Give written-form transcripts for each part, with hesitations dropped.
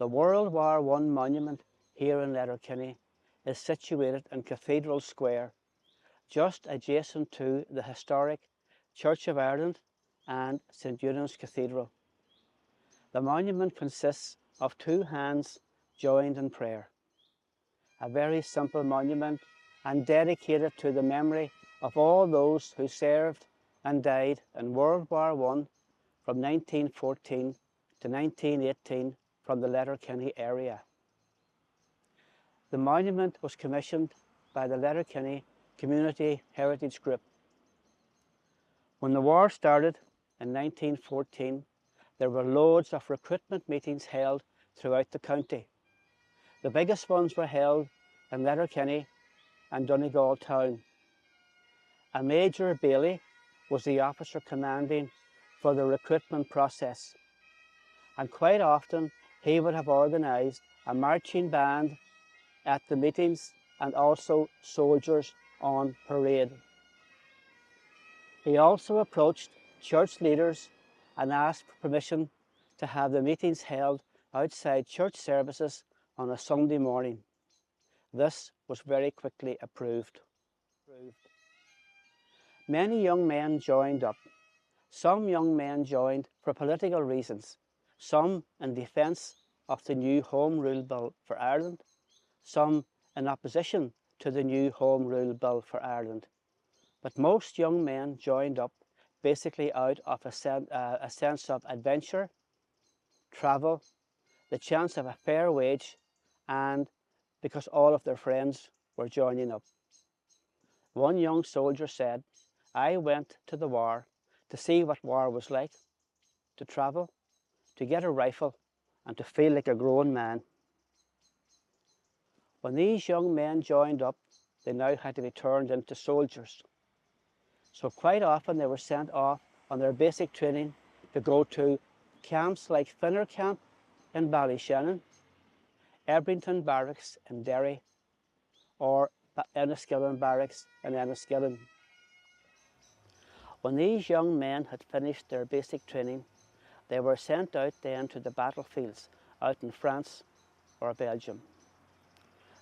The World War I monument here in Letterkenny is situated in Cathedral Square, just adjacent to the historic Church of Ireland and St Eunan's Cathedral. The monument consists of two hands joined in prayer. A very simple monument and dedicated to the memory of all those who served and died in World War I from 1914 to 1918 from the Letterkenny area. The monument was commissioned by the Letterkenny Community Heritage Group. When the war started in 1914, there were loads of recruitment meetings held throughout the county. The biggest ones were held in Letterkenny and Donegal town. A Major Bailey was the officer commanding for the recruitment process, and quite often he would have organised a marching band at the meetings and also soldiers on parade. He also approached church leaders and asked for permission to have the meetings held outside church services on a Sunday morning. This was very quickly approved. Many young men joined up. Some young men joined for political reasons, some in defence of the new Home Rule Bill for Ireland, some in opposition to the new Home Rule Bill for Ireland. But most young men joined up basically out of a sense of adventure, travel, the chance of a fair wage, and because all of their friends were joining up. One young soldier said, "I went to the war to see what war was like, to travel, to get a rifle, and to feel like a grown man." When these young men joined up, they now had to be turned into soldiers. So quite often they were sent off on their basic training to go to camps like Finner Camp in Ballyshannon, Ebrington Barracks in Derry, or Enniskillen Barracks in Enniskillen. When these young men had finished their basic training, they were sent out then to the battlefields out in France or Belgium.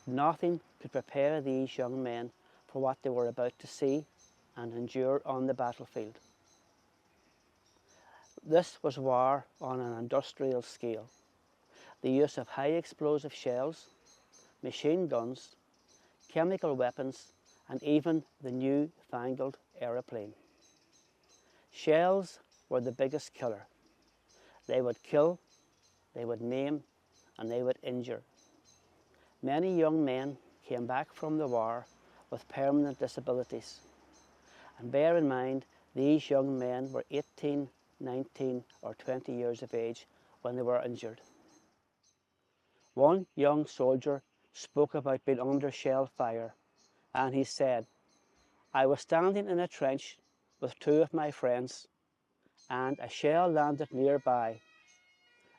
Nothing could prepare these young men for what they were about to see and endure on the battlefield. This was war on an industrial scale. The use of high explosive shells, machine guns, chemical weapons, and even the new-fangled aeroplane. Shells were the biggest killer. They would kill, they would maim, and they would injure. Many young men came back from the war with permanent disabilities. And bear in mind, these young men were 18, 19, or 20 years of age when they were injured. One young soldier spoke about being under shell fire, and he said, "I was standing in a trench with two of my friends, and a shell landed nearby.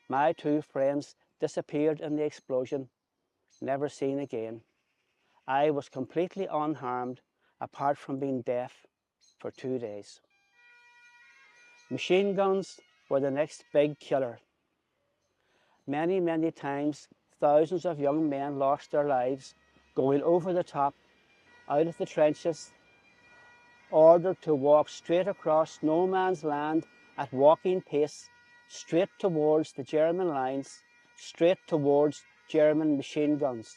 My two friends disappeared in the explosion, never seen again. I was completely unharmed, apart from being deaf for 2 days." Machine guns were the next big killer. Many, many times, thousands of young men lost their lives going over the top, out of the trenches, ordered to walk straight across no man's land at walking pace, straight towards the German lines, straight towards German machine guns,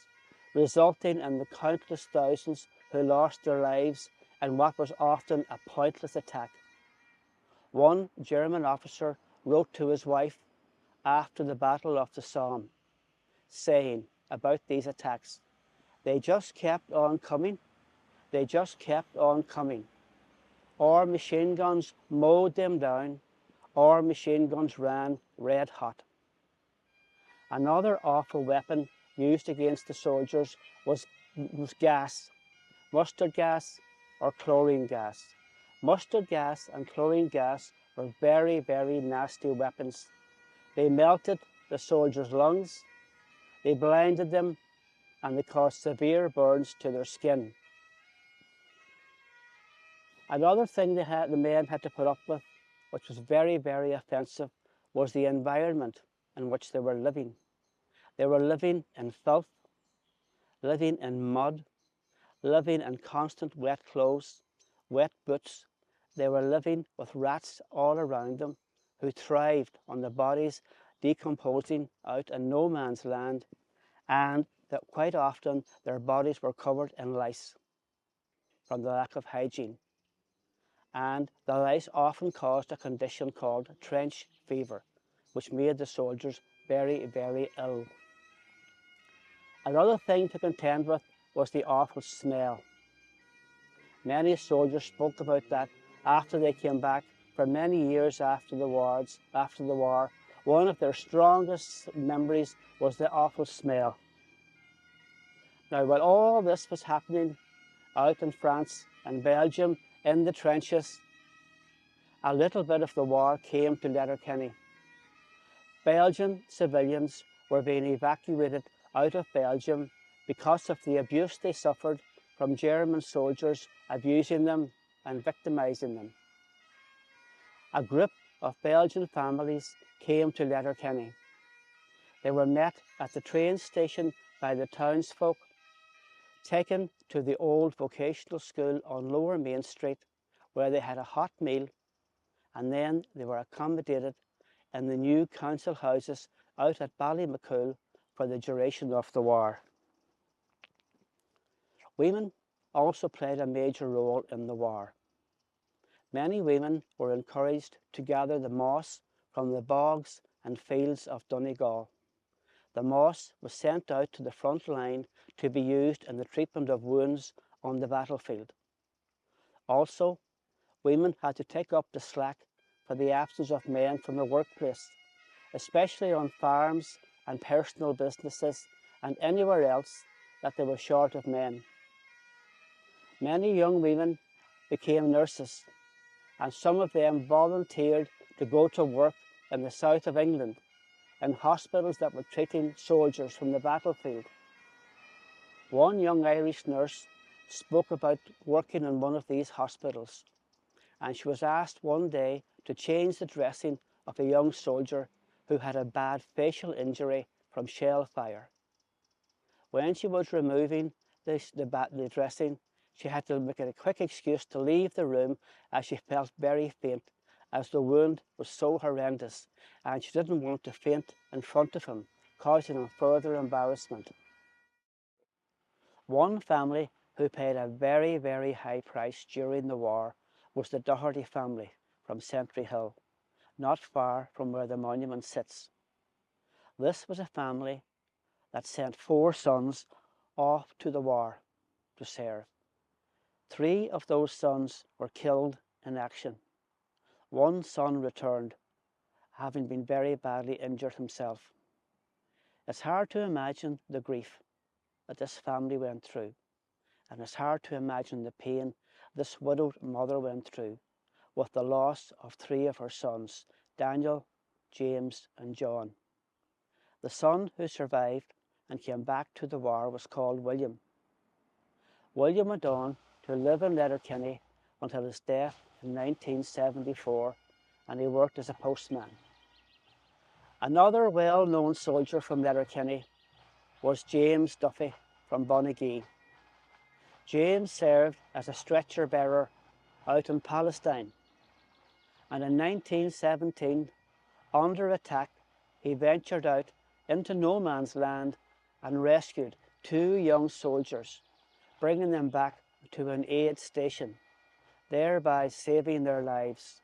resulting in the countless thousands who lost their lives in what was often a pointless attack. One German officer wrote to his wife after the Battle of the Somme, saying about these attacks, "They just kept on coming, they just kept on coming. Our machine guns mowed them down, our machine guns ran red hot." Another awful weapon used against the soldiers was gas, mustard gas or chlorine gas. Mustard gas and chlorine gas were very, very nasty weapons. They melted the soldiers' lungs, they blinded them, and they caused severe burns to their skin. Another thing the men had to put up with, which was very, very offensive, was the environment in which they were living. They were living in filth, living in mud, living in constant wet clothes, wet boots. They were living with rats all around them who thrived on the bodies decomposing out in no man's land, and that quite often their bodies were covered in lice from the lack of hygiene. And the lice often caused a condition called trench fever, which made the soldiers very, very ill. Another thing to contend with was the awful smell. Many soldiers spoke about that after they came back for many years after the war. One of their strongest memories was the awful smell. Now, while all this was happening out in France and Belgium in the trenches, a little bit of the war came to Letterkenny. Belgian civilians were being evacuated out of Belgium because of the abuse they suffered from German soldiers abusing them and victimising them. A group of Belgian families came to Letterkenny. They were met at the train station by the townsfolk, taken to the old vocational school on Lower Main Street, where they had a hot meal, and then they were accommodated in the new council houses out at Ballymacool for the duration of the war. Women also played a major role in the war. Many women were encouraged to gather the moss from the bogs and fields of Donegal. The moss was sent out to the front line to be used in the treatment of wounds on the battlefield. Also, women had to take up the slack for the absence of men from the workplace, especially on farms and personal businesses and anywhere else that they were short of men. Many young women became nurses, and some of them volunteered to go to work in the south of England in hospitals that were treating soldiers from the battlefield. One young Irish nurse spoke about working in one of these hospitals, and she was asked one day to change the dressing of a young soldier who had a bad facial injury from shell fire. When she was removing the dressing, she had to make a quick excuse to leave the room as she felt very faint, as the wound was so horrendous, and she didn't want to faint in front of him, causing him further embarrassment. One family who paid a very, very high price during the war was the Doherty family from Sentry Hill, not far from where the monument sits. This was a family that sent 4 sons off to the war to serve. 3 of those sons were killed in action. 1 son returned, having been very badly injured himself. It's hard to imagine the grief that this family went through, and it's hard to imagine the pain this widowed mother went through with the loss of 3 of her sons, Daniel, James and John. The son who survived and came back to the war was called William. William went on to live in Letterkenny until his death in 1974, and he worked as a postman. Another well-known soldier from Letterkenny was James Duffy from Bonnygee. James served as a stretcher bearer out in Palestine, and in 1917, under attack, he ventured out into no man's land and rescued 2 young soldiers, bringing them back to an aid station, thereby saving their lives.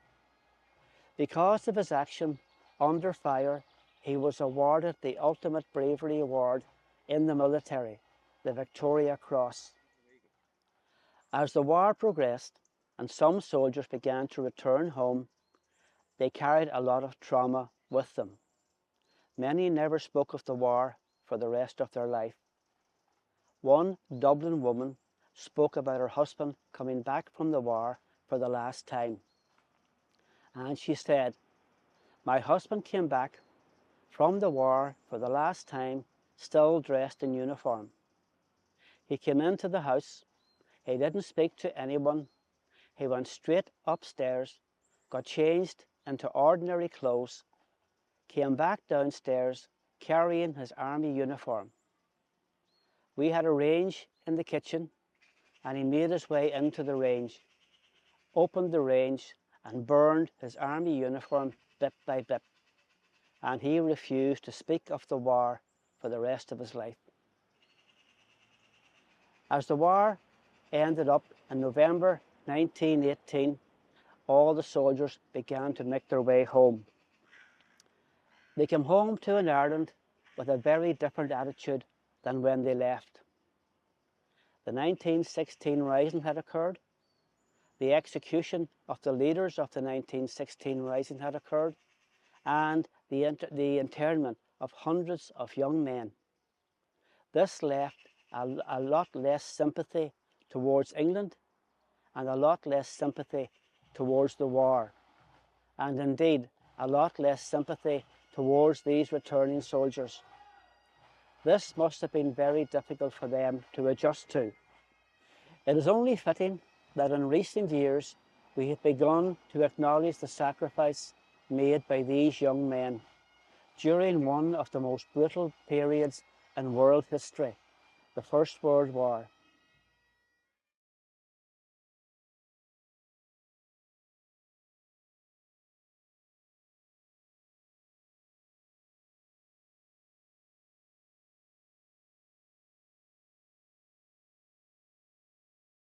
Because of his action under fire, he was awarded the Ultimate Bravery Award in the military, the Victoria Cross. As the war progressed and some soldiers began to return home, they carried a lot of trauma with them. Many never spoke of the war for the rest of their life. One Dublin woman spoke about her husband coming back from the war for the last time. And she said, "My husband came back from the war for the last time, still dressed in uniform. He came into the house, he didn't speak to anyone, he went straight upstairs, got changed into ordinary clothes, came back downstairs carrying his army uniform. We had a range in the kitchen, and he made his way into the range, opened the range, and burned his army uniform bit by bit. And he refused to speak of the war for the rest of his life. As the war ended up in November 1918, all the soldiers began to make their way home. They came home to an Ireland with a very different attitude than when they left. The 1916 Rising had occurred. The execution of the leaders of the 1916 Rising had occurred, and the internment of hundreds of young men. This left a lot less sympathy towards England and a lot less sympathy towards the war, and indeed a lot less sympathy towards these returning soldiers. This must have been very difficult for them to adjust to. It is only fitting that in recent years we have begun to acknowledge the sacrifice made by these young men during one of the most brutal periods in world history, the First World War.